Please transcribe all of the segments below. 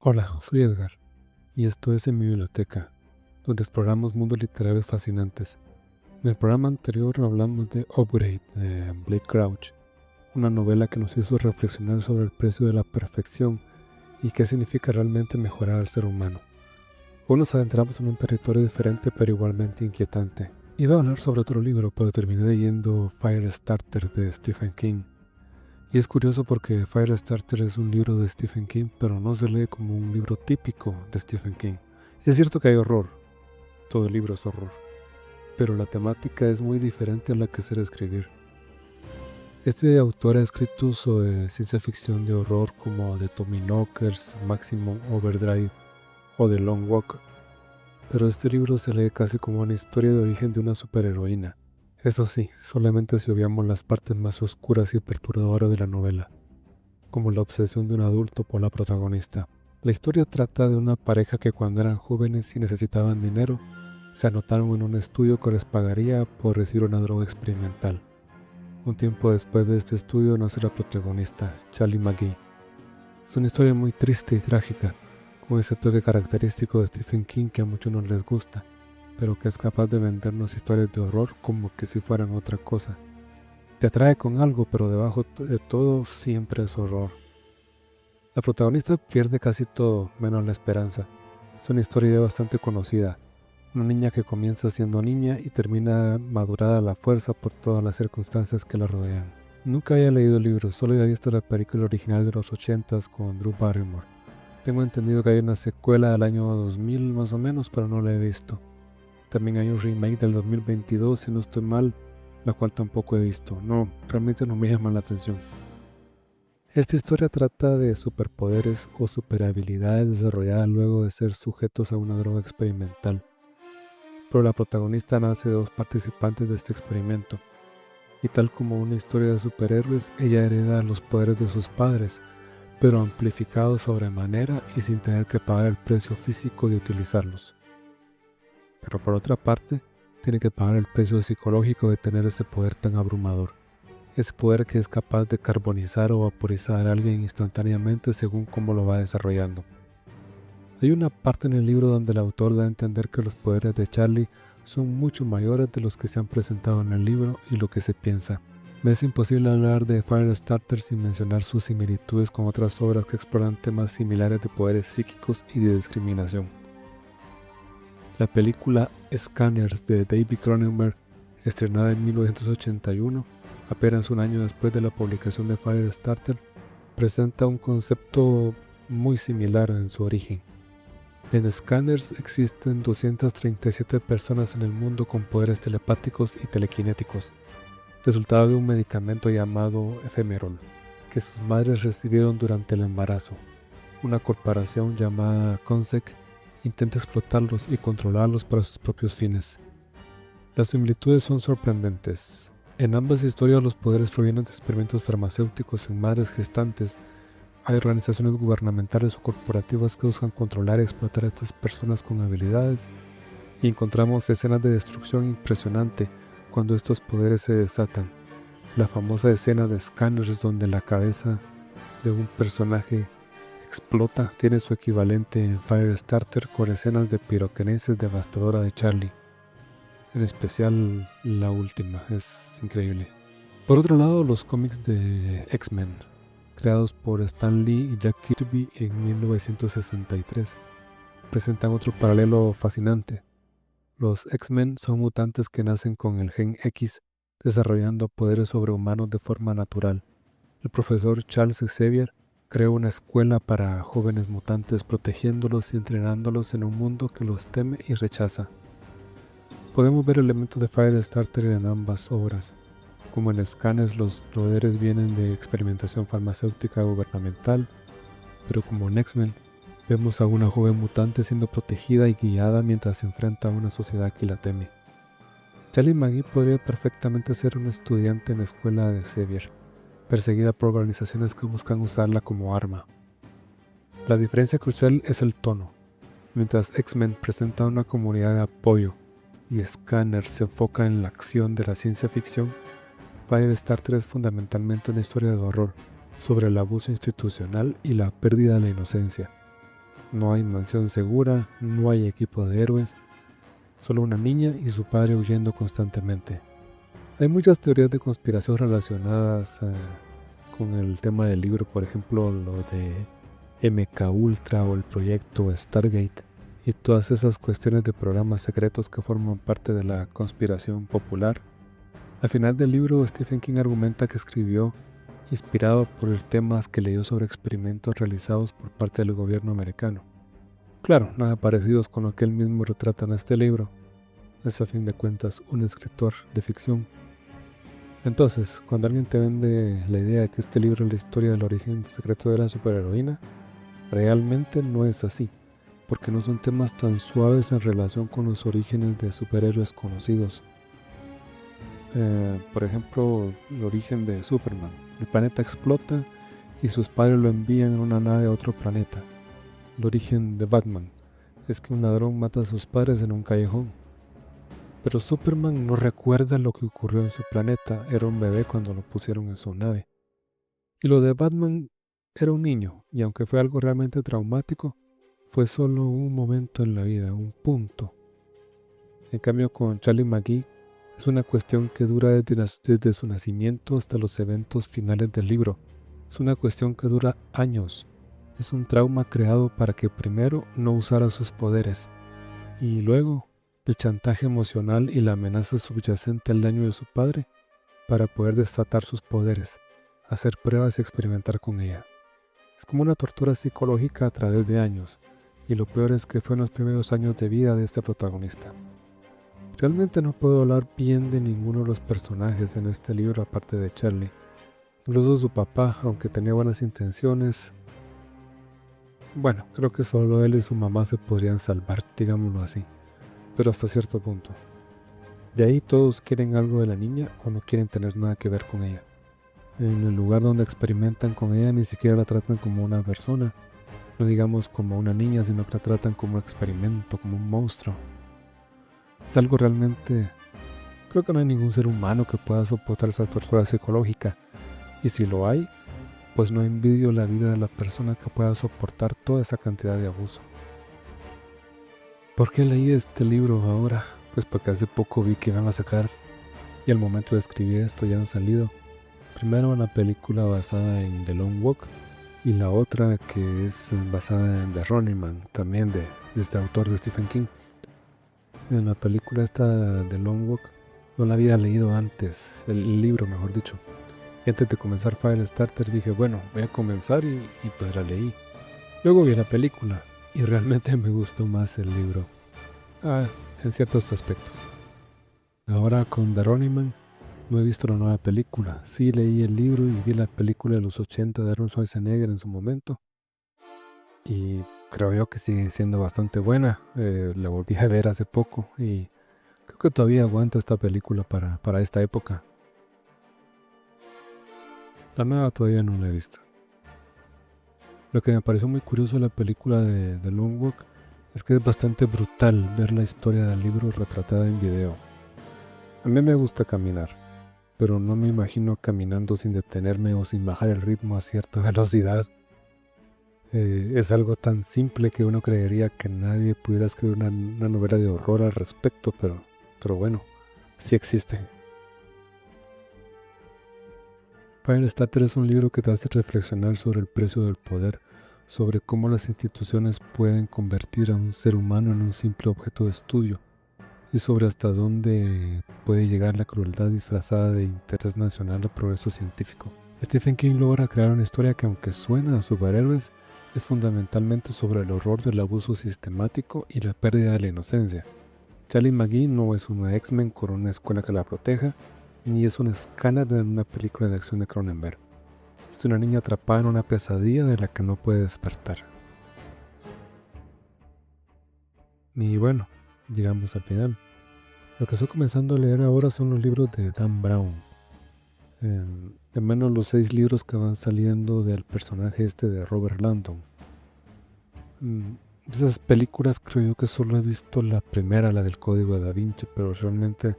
Hola, soy Edgar y esto es En mi biblioteca, donde exploramos mundos literarios fascinantes. En el programa anterior hablamos de Upgrade de Blake Crouch, una novela que nos hizo reflexionar sobre el precio de la perfección y qué significa realmente mejorar al ser humano. Hoy nos adentramos en un territorio diferente pero igualmente inquietante. Iba a hablar sobre otro libro, pero terminé leyendo Firestarter de Stephen King. Y es curioso porque Firestarter es un libro de Stephen King, pero no se lee como un libro típico de Stephen King. Es cierto que hay horror, todo el libro es horror, pero la temática es muy diferente a la que se suele escribir. Este autor ha escrito sobre ciencia ficción de horror como The Tommyknockers, Maximum Overdrive o The Long Walk, pero este libro se lee casi como una historia de origen de una superheroína. Eso sí, solamente si obviamos las partes más oscuras y perturbadoras de la novela, como la obsesión de un adulto por la protagonista. La historia trata de una pareja que cuando eran jóvenes y necesitaban dinero, se anotaron en un estudio que les pagaría por recibir una droga experimental. Un tiempo después de este estudio nace la protagonista, Charlie McGee. Es una historia muy triste y trágica, con ese toque característico de Stephen King que a muchos no les gusta, pero que es capaz de vendernos historias de horror como que si fueran otra cosa. Te atrae con algo, pero debajo de todo siempre es horror. La protagonista pierde casi todo, menos la esperanza. Es una historia bastante conocida. Una niña que comienza siendo niña y termina madurada a la fuerza por todas las circunstancias que la rodean. Nunca había leído el libro, solo había visto la película original de los 80s con Drew Barrymore. Tengo entendido que hay una secuela del año 2000 más o menos, pero no la he visto. También hay un remake del 2022, si no estoy mal, la cual tampoco he visto. No, realmente no me llama la atención. Esta historia trata de superpoderes o superhabilidades desarrolladas luego de ser sujetos a una droga experimental. Pero la protagonista nace de dos participantes de este experimento, y tal como una historia de superhéroes, ella hereda los poderes de sus padres, pero amplificados sobremanera y sin tener que pagar el precio físico de utilizarlos. Pero por otra parte, tiene que pagar el precio psicológico de tener ese poder tan abrumador. Ese poder que es capaz de carbonizar o vaporizar a alguien instantáneamente según cómo lo va desarrollando. Hay una parte en el libro donde el autor da a entender que los poderes de Charlie son mucho mayores de los que se han presentado en el libro y lo que se piensa. Me es imposible hablar de Firestarter sin mencionar sus similitudes con otras obras que exploran temas similares de poderes psíquicos y de discriminación. La película Scanners de David Cronenberg, estrenada en 1981, apenas un año después de la publicación de Firestarter, presenta un concepto muy similar en su origen. En Scanners existen 237 personas en el mundo con poderes telepáticos y telequinéticos, resultado de un medicamento llamado Ephemerol, que sus madres recibieron durante el embarazo. Una corporación llamada Consec intenta explotarlos y controlarlos para sus propios fines. Las similitudes son sorprendentes. En ambas historias los poderes provienen de experimentos farmacéuticos en madres gestantes. Hay organizaciones gubernamentales o corporativas que buscan controlar y explotar a estas personas con habilidades, y encontramos escenas de destrucción impresionante cuando estos poderes se desatan. La famosa escena de Scanners donde la cabeza de un personaje explota tiene su equivalente en Firestarter con escenas de piroquinesis devastadora de Charlie. En especial la última, es increíble. Por otro lado, los cómics de X-Men, creados por Stan Lee y Jack Kirby en 1963, presentan otro paralelo fascinante. Los X-Men son mutantes que nacen con el gen X, desarrollando poderes sobrehumanos de forma natural. El profesor Charles Xavier creó una escuela para jóvenes mutantes protegiéndolos y entrenándolos en un mundo que los teme y rechaza. Podemos ver elementos de Firestarter en ambas obras. Como en Scanners, los poderes vienen de experimentación farmacéutica gubernamental, pero como en X-Men, vemos a una joven mutante siendo protegida y guiada mientras se enfrenta a una sociedad que la teme. Charlie McGee podría perfectamente ser un estudiante en la escuela de Xavier, perseguida por organizaciones que buscan usarla como arma. La diferencia crucial es el tono. Mientras X-Men presenta una comunidad de apoyo y Scanner se enfoca en la acción de la ciencia ficción, Firestarter es fundamentalmente una historia de horror sobre el abuso institucional y la pérdida de la inocencia. No hay mansión segura, no hay equipo de héroes, solo una niña y su padre huyendo constantemente. Hay muchas teorías de conspiración relacionadas con el tema del libro, por ejemplo lo de MK Ultra o el proyecto Stargate y todas esas cuestiones de programas secretos que forman parte de la conspiración popular. Al final del libro, Stephen King argumenta que escribió inspirado por temas que leyó sobre experimentos realizados por parte del gobierno americano. Claro, nada parecidos con lo que él mismo retrata en este libro. Es a fin de cuentas un escritor de ficción. Entonces, cuando alguien te vende la idea de que este libro es la historia del origen secreto de la superheroína, realmente no es así, porque no son temas tan suaves en relación con los orígenes de superhéroes conocidos. Por ejemplo, el origen de Superman. El planeta explota y sus padres lo envían en una nave a otro planeta. El origen de Batman es que un ladrón mata a sus padres en un callejón. Pero Superman no recuerda lo que ocurrió en su planeta, era un bebé cuando lo pusieron en su nave. Y lo de Batman era un niño, y aunque fue algo realmente traumático, fue solo un momento en la vida, un punto. En cambio con Charlie McGee, es una cuestión que dura desde su nacimiento hasta los eventos finales del libro. Es una cuestión que dura años. Es un trauma creado para que primero no usara sus poderes y luego el chantaje emocional y la amenaza subyacente al daño de su padre para poder desatar sus poderes, hacer pruebas y experimentar con ella. Es como una tortura psicológica a través de años, y lo peor es que fue en los primeros años de vida de este protagonista. Realmente no puedo hablar bien de ninguno de los personajes en este libro aparte de Charlie. Incluso su papá, aunque tenía buenas intenciones, bueno, creo que solo él y su mamá se podrían salvar, digámoslo así, pero hasta cierto punto. De ahí todos quieren algo de la niña o no quieren tener nada que ver con ella. En el lugar donde experimentan con ella ni siquiera la tratan como una persona, no digamos como una niña, sino que la tratan como un experimento, como un monstruo. Es algo realmente... Creo que no hay ningún ser humano que pueda soportar esa tortura psicológica. Y si lo hay, pues no envidio la vida de la persona que pueda soportar toda esa cantidad de abuso. ¿Por qué leí este libro ahora? Pues porque hace poco vi que iban a sacar, y al momento de escribir esto ya han salido, primero una película basada en The Long Walk y la otra que es basada en The Running Man, también de este autor de Stephen King. En la película esta de Long Walk no la había leído antes, el libro mejor dicho. Y antes de comenzar Firestarter dije, bueno, voy a comenzar y pues la leí. Luego vi la película y realmente me gustó más el libro. En ciertos aspectos. Ahora con The Running Man no he visto la nueva película. Sí leí el libro y vi la película de los 80 de Arnold Schwarzenegger en su momento. Y creo yo que sigue siendo bastante buena. La volví a ver hace poco y creo que todavía aguanta esta película para esta época. La nueva todavía no la he visto. Lo que me pareció muy curioso de la película de The Long Walk es que es bastante brutal ver la historia del libro retratada en video. A mí me gusta caminar, pero no me imagino caminando sin detenerme o sin bajar el ritmo a cierta velocidad. Es algo tan simple que uno creería que nadie pudiera escribir una novela de horror al respecto, pero bueno, sí existe. Firestarter es un libro que te hace reflexionar sobre el precio del poder, sobre cómo las instituciones pueden convertir a un ser humano en un simple objeto de estudio, y sobre hasta dónde puede llegar la crueldad disfrazada de interés nacional o progreso científico. Stephen King logra crear una historia que, aunque suena a superhéroes, es fundamentalmente sobre el horror del abuso sistemático y la pérdida de la inocencia. Charlie McGee no es una X-Men con una escuela que la proteja, ni es un escáner en una película de acción de Cronenberg. Es una niña atrapada en una pesadilla de la que no puede despertar. Y bueno, llegamos al final. Lo que estoy comenzando a leer ahora son los libros de Dan Brown. Al menos los 6 libros que van saliendo del personaje este de Robert Langdon. Esas películas creo yo que solo he visto la primera, la del Código de Da Vinci, pero realmente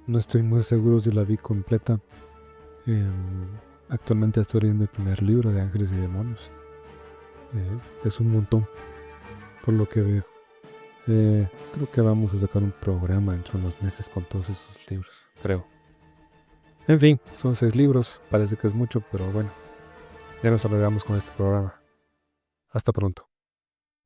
no estoy muy seguro si la vi completa. Actualmente estoy leyendo el primer libro de Ángeles y Demonios. Es un montón. por lo que veo. Creo que vamos a sacar un programa dentro de unos meses con todos esos libros, creo. En fin, son 6 libros, parece que es mucho, pero bueno, ya nos alargamos con este programa. Hasta pronto.